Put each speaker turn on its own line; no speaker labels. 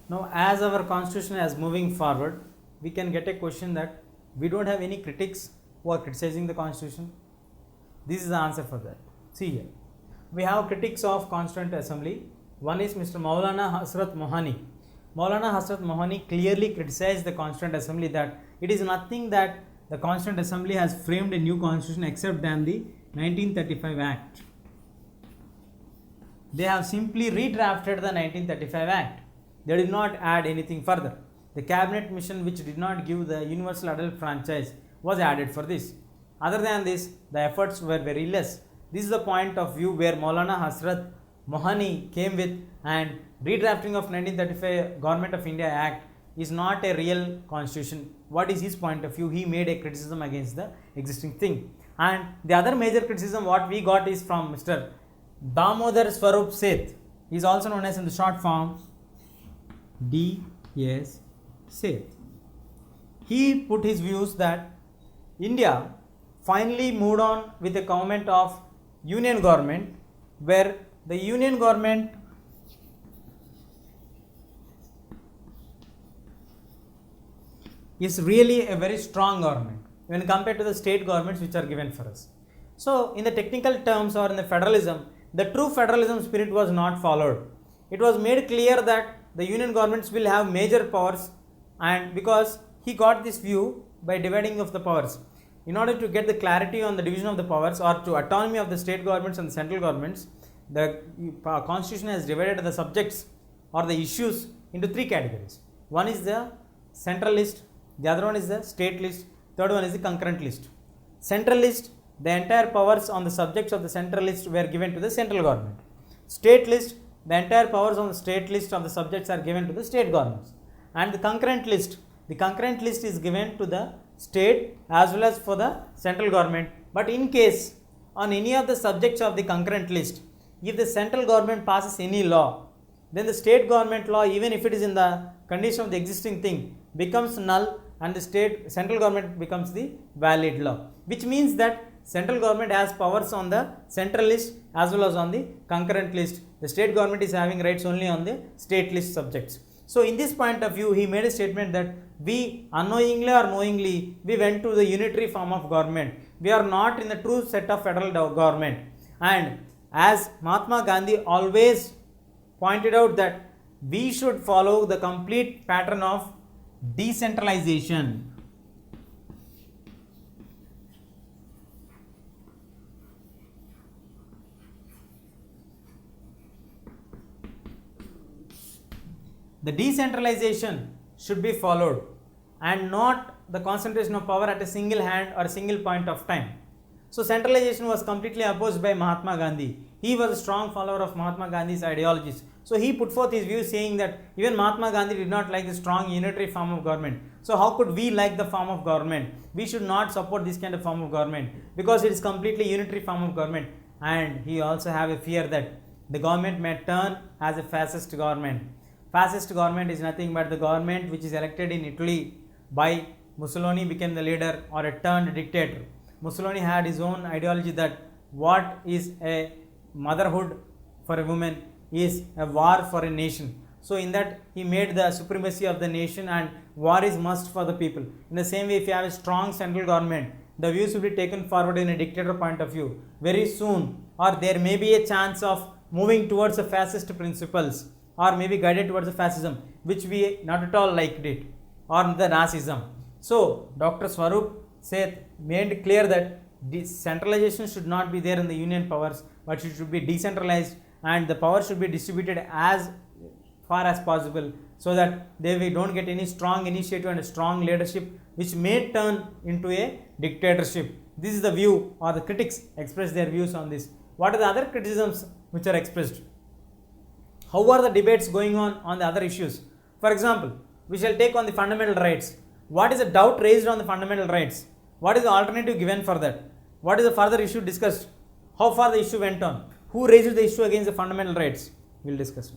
Now, as our constitution is moving forward, we can get a question that we don't have any critics who are criticizing the constitution. This is the answer for that. See here, we have critics of Constituent Assembly. One is Mr. Maulana Hasrat Mohani. Maulana Hasrat Mohani clearly criticized the Constituent Assembly that it is nothing that the Constituent Assembly has framed a new constitution except than the 1935 Act. They have simply redrafted the 1935 Act. They did not add anything further. The cabinet mission which did not give the universal adult franchise was added for this. Other than this, the efforts were very less. This is the point of view where Maulana Hasrat Mohani came with, and redrafting of 1935 Government of India Act is not a real constitution. What is his point of view? He made a criticism against the existing thing. And the other major criticism what we got is from Mr. Damodar Swarup Seth. He is also known as in the short form D.S. Seth. He put his views that India finally moved on with a government of union government, where the union government is really a very strong government when compared to the state governments which are given for us. So, in the technical terms or in the federalism, the true federalism spirit was not followed. It was made clear that the union governments will have major powers, and because he got this view by dividing of the powers. In order to get the clarity on the division of the powers or to autonomy of the state governments and the central governments, the constitution has divided the subjects or the issues into three categories. One is the central list, the other one is the state list, third one is the concurrent list. Central list, the entire powers on the subjects of the central list were given to the central government. State list, the entire powers on the state list of the subjects are given to the state governments. And the concurrent list is given to the state as well as for the central government. But in case on any of the subjects of the concurrent list, if the central government passes any law, then the state government law, even if it is in the condition of the existing thing, becomes null, and the central government becomes the valid law, which means that central government has powers on the central list as well as on the concurrent list. The state government is having rights only on the state list subjects. So, in this point of view, he made a statement that we unknowingly or knowingly, we went to the unitary form of government. We are not in the true set of federal government. And as Mahatma Gandhi always pointed out that we should follow the complete pattern of decentralization. The decentralization should be followed and not the concentration of power at a single hand or a single point of time. So, centralization was completely opposed by Mahatma Gandhi. He was a strong follower of Mahatma Gandhi's ideologies. So, he put forth his view saying that even Mahatma Gandhi did not like the strong unitary form of government. So, how could we like the form of government? We should not support this kind of form of government because it is completely unitary form of government. And he also have a fear that the government may turn as a fascist government. Fascist government is nothing but the government which is elected in Italy by Mussolini became the leader or a turned dictator. Mussolini had his own ideology that what is a motherhood for a woman is a war for a nation. So, in that he made the supremacy of the nation and war is must for the people. In the same way, if you have a strong central government, the views will be taken forward in a dictator point of view. Very soon, or there may be a chance of moving towards the fascist principles, or maybe guided towards the fascism, which we not at all liked it, or the Nazism. So, Dr. Swarup Seth made clear that centralization should not be there in the union powers, but it should be decentralized, and the power should be distributed as far as possible, so that we don't get any strong initiative and a strong leadership which may turn into a dictatorship. This is the view, or the critics express their views on this. What are the other criticisms which are expressed? How are the debates going on the other issues? For example, we shall take on the fundamental rights. What is the doubt raised on the fundamental rights? What is the alternative given for that? What is the further issue discussed? How far the issue went on? Who raised the issue against the fundamental rights? We will discuss.